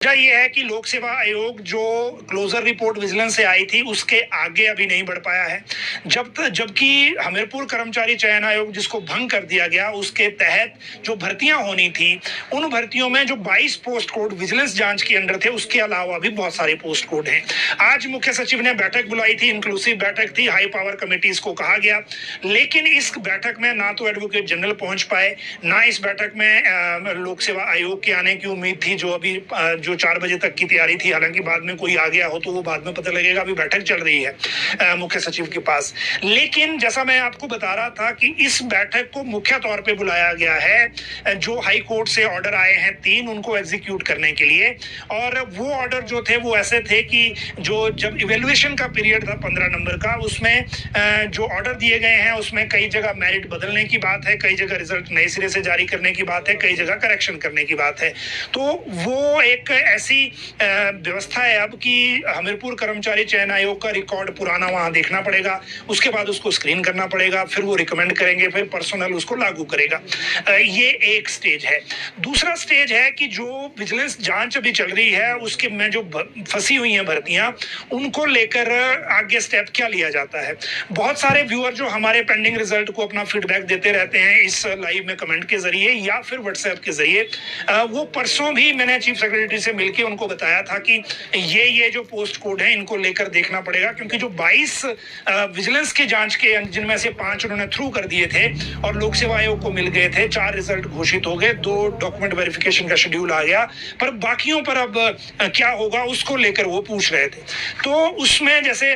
वजह ये है कि लोक सेवा आयोग जो क्लोजर रिपोर्ट विजिलेंस से आई थी उसके आगे अभी नहीं बढ़ पाया है। जबकि हमीरपुर कर्मचारी चयन आयोग जिसको भंग कर दिया गया उसके तहत जो भर्तियां होनी थी उन भर्तियों में जो 22 पोस्ट कोड विजिलेंस जांच के अंडर थे उसके अलावा भी बहुत सारे पोस्ट कोड हैं। आज मुख्य सचिव ने बैठक बुलाई थी, इंक्लूसिव बैठक थी, हाई पावर कमेटीज को कहा गया, लेकिन इस बैठक में ना तो एडवोकेट जनरल पहुंच पाए, ना इस बैठक में लोक सेवा आयोग के आने की उम्मीद थी जो अभी जो 4 बजे तक की तैयारी थी। हालांकि बाद में कोई आ गया हो तो वो बाद में पता लगेगा, अभी बैठक चल रही है मुख्य सचिव के पास। लेकिन जैसा मैं आपको बता रहा था कि इस बैठक को मुख्य तौर पे बुलाया गया है, जो हाई कोर्ट से ऑर्डर आए हैं 3 उनको एग्जीक्यूट करने के लिए। और वो ऑर्डर जो थे वो ऐसे थे कि जो जब इवेल्युएशन का पीरियड था 15 नंबर का, उसमें जो ऑर्डर दिए गए हैं उसमें कई जगह मेरिट बदलने की बात है, कई जगह रिजल्ट नए सिरे से जारी करने की बात है, कई जगह करेक्शन करने की बात है। तो वो एक ऐसी व्यवस्था है अब कि हमीरपुर कर्मचारी चयन आयोग का रिकॉर्ड पुराना वहां देखना पड़ेगा, उसके बाद उसको स्क्रीन करना पड़ेगा, फिर वो रिकमेंड करेंगे, फिर पर्सनल उसको लागू करेगा। ये एक स्टेज है। दूसरा स्टेज है कि जो विजिलेंस जांच अभी चल रही है उसके में जो फंसी हुई हैं भर्तियां, उनको लेकर आगे स्टेप क्या लिया जाता है। बहुत सारे व्यूअर जो हमारे पेंडिंग रिजल्ट को अपना फीडबैक देते रहते हैं इस लाइव में कमेंट के जरिए या फिर व्हाट्सएप के जरिए, वो परसों भी मैंने चीफ सेक्रेटरी से मिलकर उनको बताया था कि ये जो पोस्ट कोड है इनको लेकर देखना पड़ेगा, क्योंकि जो 22 विजिलेंस की जांच के जिनमें से 5 उन्होंने थ्रू कर दिए थे और लोक सेवा आयोग को मिल गए थे, 4 रिजल्ट घोषित हो गए, 2 डॉक्यूमेंट वेरिफिकेशन का शेड्यूल आ गया, पर बाकियों पर अब क्या होगा उसको लेकर वो पूछ रहे थे। तो उसमें जैसे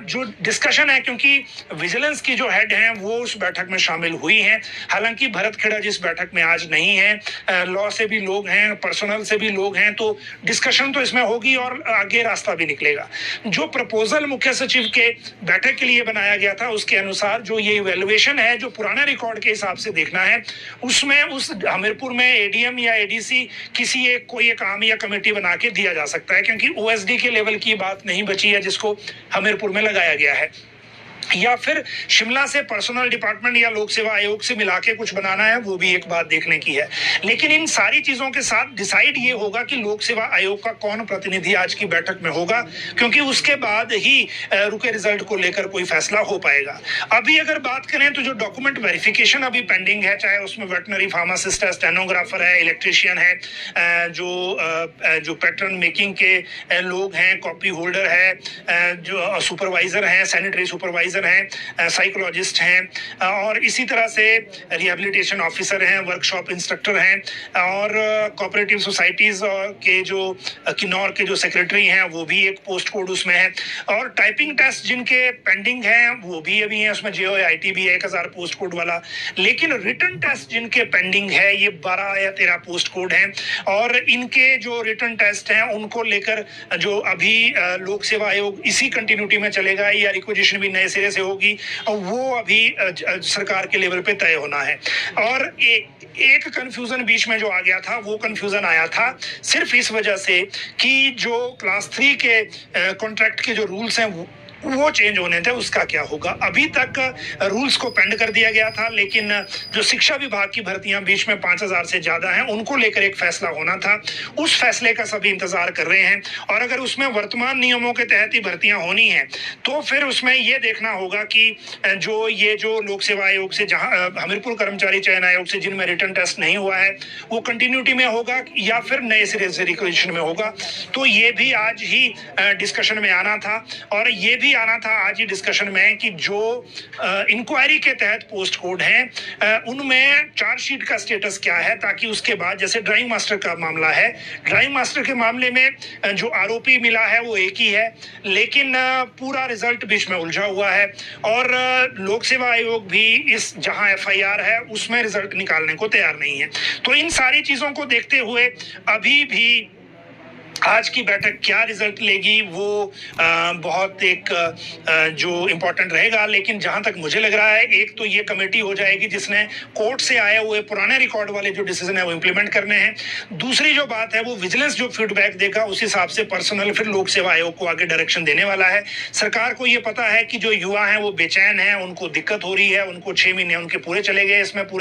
जो डिस्कशन है, क्योंकि विजिलेंस की जो हेड हैं वो उस बैठक में शामिल हुई हैं, हालांकि भरत खेड़ा जिस बैठक में आज नहीं है, लॉ से भी लोग हैं, पर्सनल से भी लोग हैं, तो डिस्कशन तो इसमें होगी और आगे रास्ता भी निकलेगा। जो प्रपोजल मुख्य सचिव के बैठक के लिए बनाया गया था उसके अनुसार जो ये इवैल्यूएशन है जो पुराने रिकॉर्ड के हिसाब से देखना है, उसमें उस हमीरपुर में एडीएम या एडीसी किसी एक कोई एक आम या कमेटी बना के दिया जा सकता है, क्योंकि ओएसडी के लेवल की बात नहीं बची है जिसको हमीरपुर में लगाया गया है, या फिर शिमला से पर्सनल डिपार्टमेंट या लोक सेवा आयोग से मिला के कुछ बनाना है, वो भी एक बात देखने की है। लेकिन इन सारी चीजों के साथ डिसाइड ये होगा कि लोक सेवा आयोग का कौन प्रतिनिधि आज की बैठक में होगा, क्योंकि उसके बाद ही रुके रिजल्ट को लेकर कोई फैसला हो पाएगा। अभी अगर बात करें तो जो डॉक्यूमेंट वेरिफिकेशन अभी पेंडिंग है, चाहे उसमें वेटनरी फार्मासिस्ट है, स्टेनोग्राफर है, इलेक्ट्रिशियन है, जो पैटर्न मेकिंग के लोग हैं, कॉपी होल्डर है, जो सुपरवाइजर हैं, सैनिटरी सुपरवाइजर हैं, साइकोलॉजिस्ट हैं, और इसी तरह से रिहैबिलिटेशन ऑफिसर हैं, वर्कशॉप इंस्ट्रक्टर हैं, और कोऑपरेटिव सोसाइटीज के जो किन्नौर के जो सेक्रेटरी हैं वो भी एक पोस्ट कोड उसमें है, और टाइपिंग टेस्ट जिनके पेंडिंग हैं वो भी अभी हैं, उसमें JOIT भी है 1000 पोस्ट कोड वाला। लेकिन रिटन टेस्ट जिनके पेंडिंग है ये 12 या 13 पोस्ट कोड हैं, और इनके जो रिटन टेस्ट हैं उनको लेकर जो अभी लोक सेवा आयोग इसी कंटिन्यूटी में चलेगा या रिक्वेजिशन भी नए सिरे से होगी, वो अभी सरकार के लेवल पे तय होना है। और एक कंफ्यूजन बीच में जो आ गया था, वो कंफ्यूजन आया था सिर्फ इस वजह से कि जो क्लास 3 के कॉन्ट्रैक्ट के जो रूल्स हैं वो चेंज होने थे, उसका क्या होगा। अभी तक रूल्स को पेंड कर दिया गया था, लेकिन जो शिक्षा विभाग की भर्तियां बीच में 5000 से ज्यादा हैं उनको लेकर एक फैसला होना था, उस फैसले का सभी इंतजार कर रहे हैं। और अगर उसमें वर्तमान नियमों के तहत ही भर्तियां होनी है तो फिर उसमें ये देखना होगा कि जो लोक सेवा आयोग से, जहां हमीरपुर कर्मचारी चयन आयोग से जिनमें रिटन टेस्ट नहीं हुआ है वो कंटिन्यूटी में होगा या फिर नए सिरे से रिक्वेजिशन में होगा। तो ये भी आज ही डिस्कशन में आना था, और ये भी आना था आज ही डिस्कशन में कि जो इंक्वायरी के तहत पोस्ट कोड हैं उनमें चार्जशीट का स्टेटस क्या है, ताकि उसके बाद जैसे ड्राइंग मास्टर का मामला है, ड्राइंग मास्टर के मामले में जो आरोपी मिला है वो एक ही है, लेकिन पूरा रिजल्ट बीच में उलझा हुआ है, और लोक सेवा आयोग भी इस जहां FIR है उसमें रिजल्ट निकालने को तैयार नहीं है। तो इन सारी चीजों को देखते हुए अभी भी आज की बैठक क्या रिजल्ट लेगी वो बहुत एक जो इम्पोर्टेंट रहेगा। लेकिन जहां तक मुझे लग रहा है, एक तो ये कमेटी हो जाएगी जिसने कोर्ट से आए हुए पुराने रिकॉर्ड वाले जो डिसीजन है वो इम्प्लीमेंट करने हैं। दूसरी जो बात है वो विजिलेंस जो फीडबैक देगा उस हिसाब से पर्सनल फिर लोक सेवा आयोग को आगे डायरेक्शन देने वाला है। सरकार को ये पता है कि जो युवा हैं वो बेचैन हैं, उनको दिक्कत हो रही है, उनको 6 महीने उनके पूरे चले गए इसमें पूरे